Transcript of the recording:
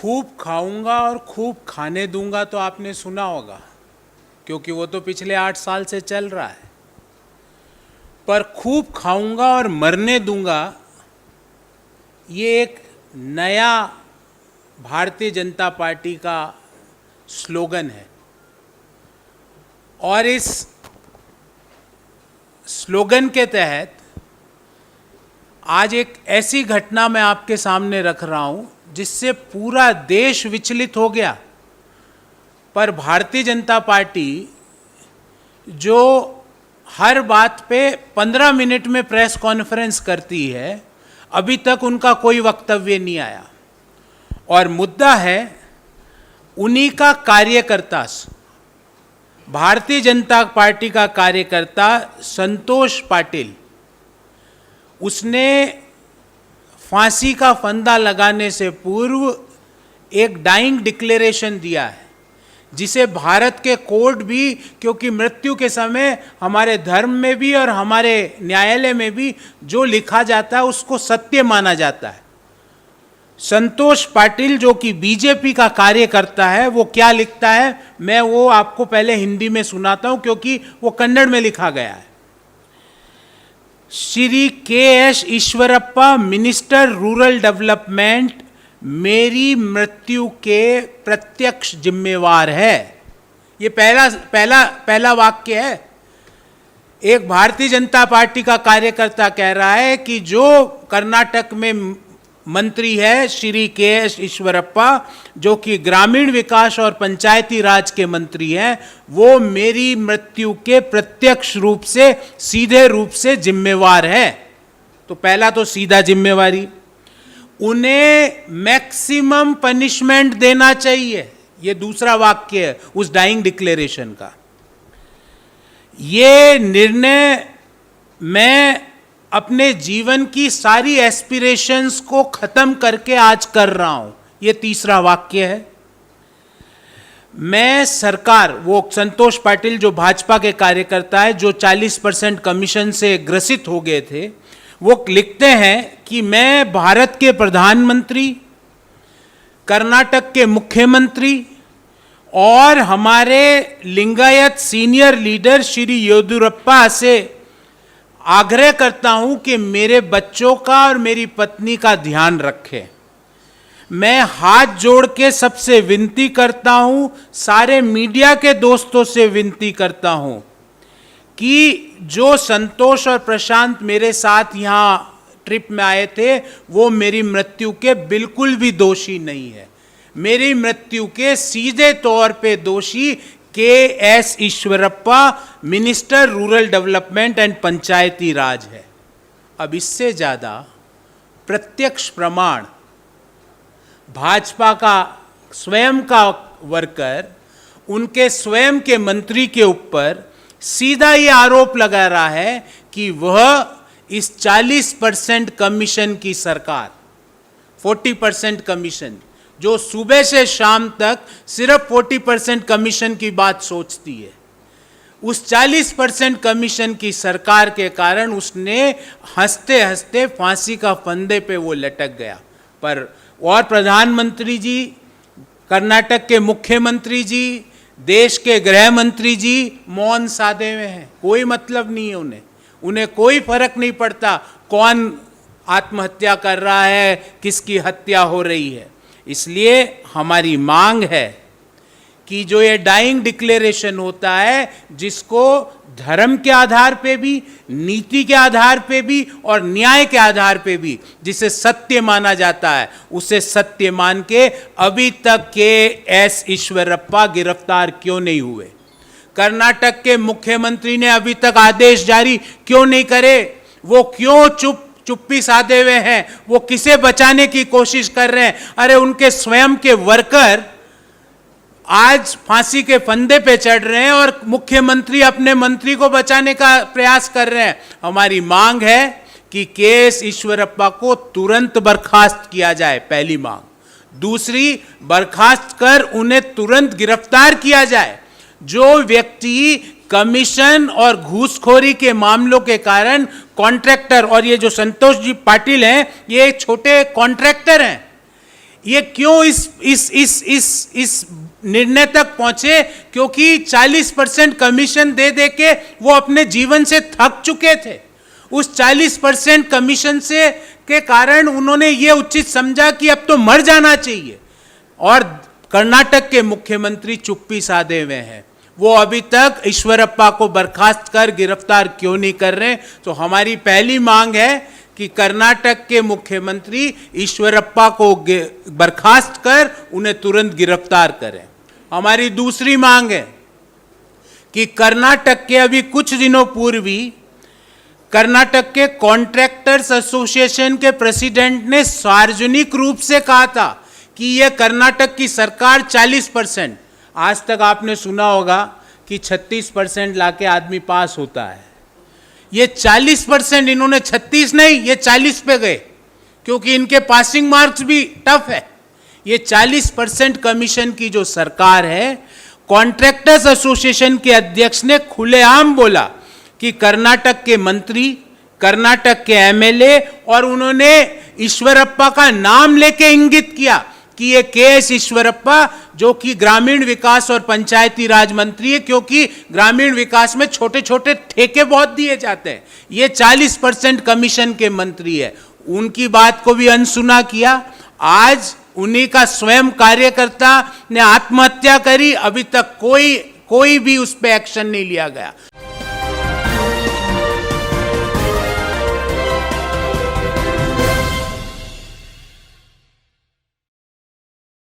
खूब खाऊंगा और खूब खाने दूंगा तो आपने सुना होगा, क्योंकि वो तो पिछले 8 साल से चल रहा है। पर खूब खाऊंगा और मरने दूंगा, ये एक नया भारतीय जनता पार्टी का स्लोगन है। और इस स्लोगन के तहत आज एक ऐसी घटना मैं आपके सामने रख रहा हूं जिससे पूरा देश विचलित हो गया। पर भारतीय जनता पार्टी जो हर बात पे 15 मिनट में प्रेस कॉन्फ्रेंस करती है, अभी तक उनका कोई वक्तव्य नहीं आया। और मुद्दा है उन्हीं का कार्यकर्ता, भारतीय जनता पार्टी का कार्यकर्ता संतोष पाटिल। उसने फांसी का फंदा लगाने से पूर्व एक डाइंग डिक्लेरेशन दिया है, जिसे भारत के कोर्ट भी, क्योंकि मृत्यु के समय हमारे धर्म में भी और हमारे न्यायालय में भी जो लिखा जाता है उसको सत्य माना जाता है। संतोष पाटिल जो कि बीजेपी का कार्यकर्ता है, वो क्या लिखता है, मैं वो आपको पहले हिंदी में सुनाता हूं क्योंकि वो कन्नड़ में लिखा गया है। Shri KS. Eshwarappa, minister rural development, मेरी मृत्यु के प्रत्यक्ष जिम्मेवार है। ये पहला वाक्य है। एक भारतीय जनता पार्टी का कार्यकर्ता कह रहा है कि जो कर्नाटक में मंत्री है श्री के.एस. ईश्वरप्पा, जो कि ग्रामीण विकास और पंचायती राज के मंत्री हैं, वो मेरी मृत्यु के प्रत्यक्ष रूप से, सीधे रूप से जिम्मेवार है। तो पहला तो सीधा जिम्मेवारी। उन्हें मैक्सिमम पनिशमेंट देना चाहिए, ये दूसरा वाक्य है उस डाइंग डिक्लेरेशन का। ये निर्णय मैं अपने जीवन की सारी एस्पिरेशंस को खत्म करके आज कर रहा हूं, ये तीसरा वाक्य है। मैं सरकार, वो संतोष पाटिल जो भाजपा के कार्यकर्ता है, जो 40% कमीशन से ग्रसित हो गए थे, वो लिखते हैं कि मैं भारत के प्रधानमंत्री, कर्नाटक के मुख्यमंत्री और हमारे लिंगायत सीनियर लीडर श्री येदियुरप्पा से आग्रह करता हूं कि मेरे बच्चों का और मेरी पत्नी का ध्यान रखें। मैं हाथ जोड़ के सबसे विनती करता हूं, सारे मीडिया के दोस्तों से विनती करता हूं कि जो संतोष और प्रशांत मेरे साथ यहां ट्रिप में आए थे, वो मेरी मृत्यु के बिल्कुल भी दोषी नहीं है। मेरी मृत्यु के सीधे तौर पे दोषी K S. Eshwarappa, minister rural development and Panchayati Raj है। अब इससे ज्यादा प्रत्यक्ष प्रमाण भाजपा का स्वयं का वर्कर उनके स्वयं के मंत्री के ऊपर सीधा ये आरोप लगा रहा है कि वह इस 40% कमीशन की सरकार, 40% कमीशन, जो सुबह से शाम तक सिर्फ 40% कमीशन की बात सोचती है, उस 40% कमीशन की सरकार के कारण उसने हंसते हंसते फांसी का फंदे पे वो लटक गया। पर और प्रधानमंत्री जी, कर्नाटक के मुख्यमंत्री जी, देश के गृह मंत्री जी मौन साधे हुए हैं, कोई मतलब नहीं है उन्हें कोई फर्क नहीं पड़ता कौन आत्महत्या कर रहा है, किसकी हत्या हो रही है। इसलिए हमारी मांग है कि जो ये डाइंग डिक्लेरेशन होता है, जिसको धर्म के आधार पे भी, नीति के आधार पे भी और न्याय के आधार पे भी जिसे सत्य माना जाता है, उसे सत्य मान के अभी तक के.एस. ईश्वरप्पा गिरफ्तार क्यों नहीं हुए? कर्नाटक के मुख्यमंत्री ने अभी तक आदेश जारी क्यों नहीं करे? वो क्यों चुप्पी साधे हुए हैं? वो किसे बचाने की कोशिश कर रहे हैं? अरे उनके स्वयं के वर्कर आज फांसी के फंदे पे चढ़ रहे हैं और मुख्यमंत्री अपने मंत्री को बचाने का प्रयास कर रहे हैं। हमारी मांग है कि के.एस. ईश्वरप्पा को तुरंत बर्खास्त किया जाए, पहली मांग। दूसरी, बर्खास्त कर उन्हें तुरंत गिरफ्तार किया जाए। जो व्यक्ति कमीशन और घूसखोरी के मामलों के कारण कॉन्ट्रैक्टर, और ये जो संतोष जी पाटिल हैं, ये छोटे कॉन्ट्रैक्टर हैं, ये क्यों इस निर्णय तक पहुंचे? क्योंकि 40% कमीशन दे दे के वो अपने जीवन से थक चुके थे। उस 40% कमीशन से के कारण उन्होंने ये उचित समझा कि अब तो मर जाना चाहिए। और कर्नाटक के मुख्यमंत्री चुप्पी साधे हुए हैं, वो अभी तक ईश्वरप्पा को बर्खास्त कर गिरफ्तार क्यों नहीं कर रहे? तो हमारी पहली मांग है कि कर्नाटक के मुख्यमंत्री ईश्वरप्पा को बर्खास्त कर उन्हें तुरंत गिरफ्तार करें। हमारी दूसरी मांग है कि कर्नाटक के अभी कुछ दिनों पूर्व ही कर्नाटक के कॉन्ट्रैक्टर्स एसोसिएशन के प्रेसिडेंट ने सार्वजनिक रूप से कहा था कि यह कर्नाटक की सरकार 40%, आज तक आपने सुना होगा कि 36% लाके आदमी पास होता है, ये 40%, इन्होंने 36 नहीं, ये 40 पे गए क्योंकि इनके पासिंग मार्क्स भी टफ है। ये 40% कमीशन की जो सरकार है, कॉन्ट्रैक्टर्स एसोसिएशन के अध्यक्ष ने खुलेआम बोला कि कर्नाटक के मंत्री, कर्नाटक के एमएलए, और उन्होंने ईश्वरप्पा का नाम लेके इंगित किया कि ये के.एस. ईश्वरप्पा जो कि ग्रामीण विकास और पंचायती राज मंत्री है, क्योंकि ग्रामीण विकास में छोटे छोटे ठेके बहुत दिए जाते हैं, ये 40% कमीशन के मंत्री है, उनकी बात को भी अनसुना किया। आज उन्हीं का स्वयं कार्यकर्ता ने आत्महत्या करी, अभी तक कोई भी उस पर एक्शन नहीं लिया गया।